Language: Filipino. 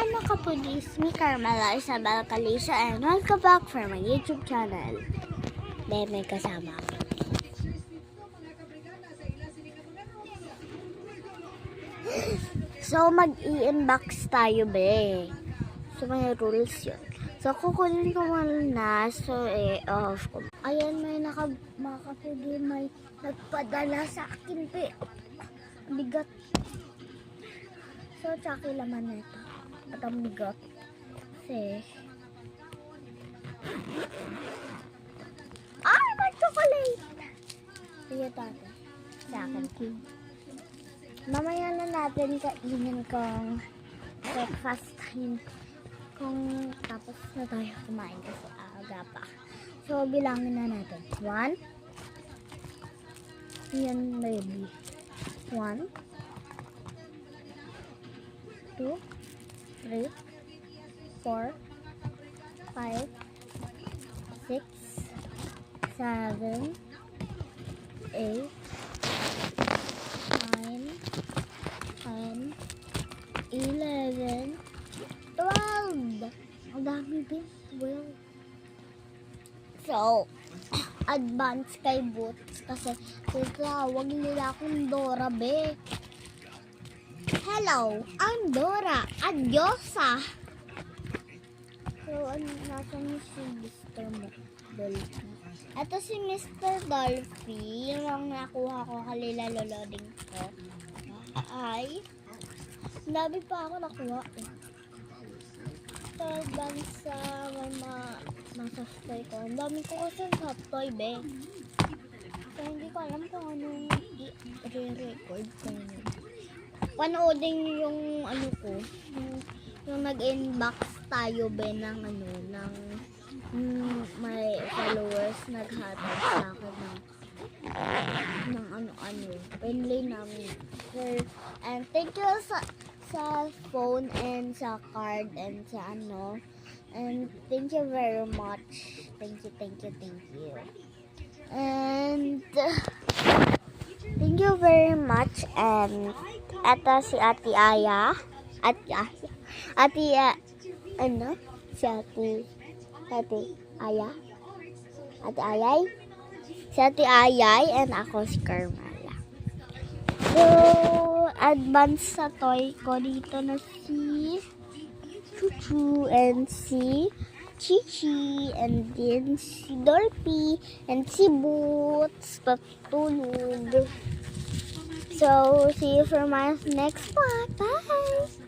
mga kapudis, me Carmela Isabel Calisha and welcome back for my YouTube channel. Dahil may kasama ako. So mag-i-unbox tayo be. So may rules yun. So kukunin ko muna. So off ko. Ayan may mga kapudis, may nagpadala sa akin be. Bigat. So, tsaka laman na ito. At ang bigat. Kasi, may chocolate! Sige tayo. Sa akin. Mamaya na natin kainin kung breakfast time. Kung tapos na tayo kumain kasi aga pa. So, bilangin na natin. 1. Yan, baby. 1. 2, 3, 4, 5, 6, 7, 8, 9, 10, 11, 12. Ang dami din. 12. So, advance kay Boots kasi tawag nila akong Dora be. Hello, I'm Dora, Adyosa. So, nasa niyo si Mr. Dolphy. Ito si Mr. Dolphy, yung nakuha ko kalila loloding ko. Ay, dami pa ako nakuha eh. So, bansa may masastay ko. Ang dami ko kasi sa toy be. So, hindi ko alam kung anong i-record ko yun. Panoodin niyo yung ano ko, yung nag-inbox tayo be ng ng may followers naghatag sa akin ng ano friendly namin. And thank you sa phone and sa card and sa and thank you very much. Thank you. And thank you very much. And ito si Ate Aya. Si Ate Ayay and ako si Carmela. So, advance sa toy ko dito na si Chuchu and si Chichi and then si Dolphy and si Boots patulog. So, see you for my next part. Bye!